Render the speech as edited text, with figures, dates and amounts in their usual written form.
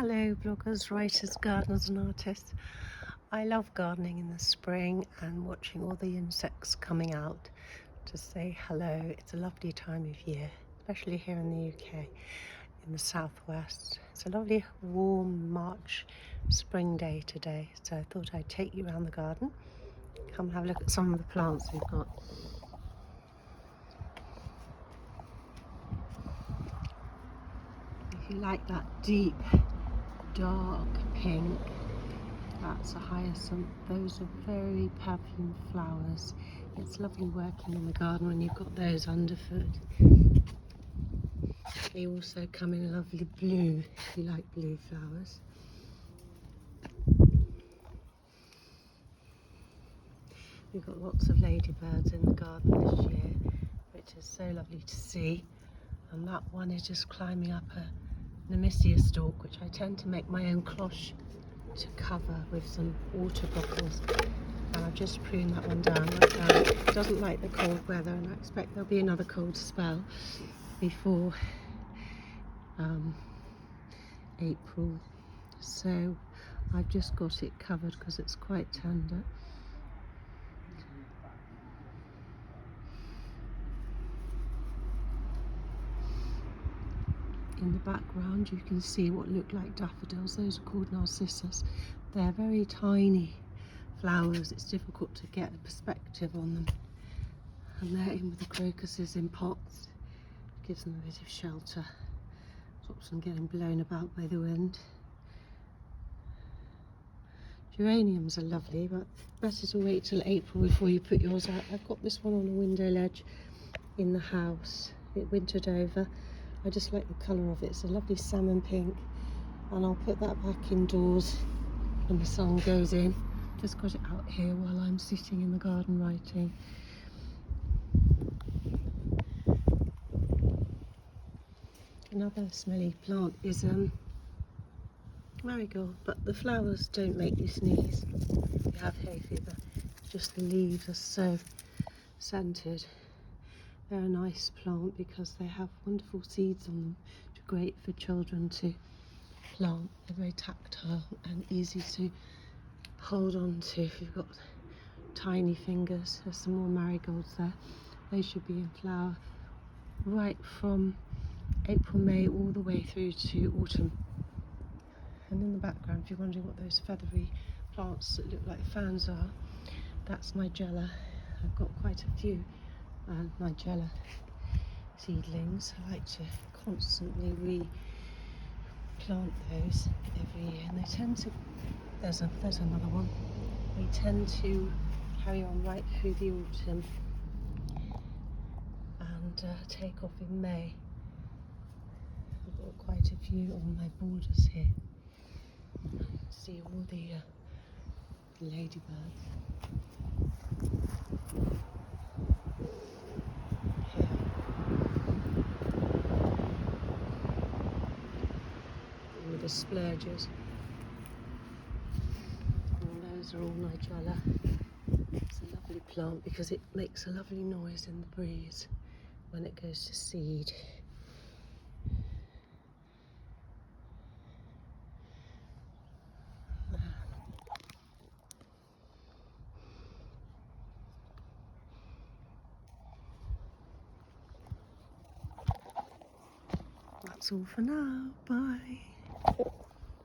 Hello bloggers, writers, gardeners and artists. I love gardening in the spring and watching all the insects coming out to say hello. It's a lovely time of year, especially here in the UK, in the southwest. It's a lovely warm March spring day today, so I thought I'd take you around the garden. Come have a look at some of the plants we've got. If you like that deep dark pink, that's a hyacinth. Those are very perfumed flowers. It's lovely working in the garden when you've got those underfoot. They also come in a lovely blue, if you like blue flowers. We've got lots of ladybirds in the garden this year, which is so lovely to see. And that one is just climbing up a Nemesia stalk, which I tend to make my own cloche to cover with some water bottles. And I've just pruned that one down. It doesn't like the cold weather, and I expect there'll be another cold spell before April. So I've just got it covered because it's quite tender. In the background you can see what look like daffodils. Those are called narcissus. They're very tiny flowers. It's difficult to get a perspective on them. And they're in with the crocuses in pots. Gives them a bit of shelter. Stops them getting blown about by the wind. Geraniums are lovely, but better to wait till April before you put yours out. I've got this one on a window ledge in the house. It wintered over. I just like the colour of it. It's a lovely salmon pink, and I'll put that back indoors when the sun goes in. Just got it out here while I'm sitting in the garden writing. Another smelly plant is marigold, but the flowers don't make you sneeze. You have hay fever. Just the leaves are so scented. They're a nice plant because they have wonderful seeds on them, which are great for children to plant. They're very tactile and easy to hold on to if you've got tiny fingers. There's some more marigolds there. They should be in flower right from April, May, all the way through to autumn. And in the background, if you're wondering what those feathery plants that look like fans are, that's nigella. I've got quite a few nigella seedlings. I like to constantly replant those every year, and they tend to, there's another one, they tend to carry on right through the autumn and take off in May. I've got quite a few on my borders here. See all the ladybirds. Here. All the splurges. And those are all nigella. It's a lovely plant because it makes a lovely noise in the breeze when it goes to seed. That's all for now. Bye.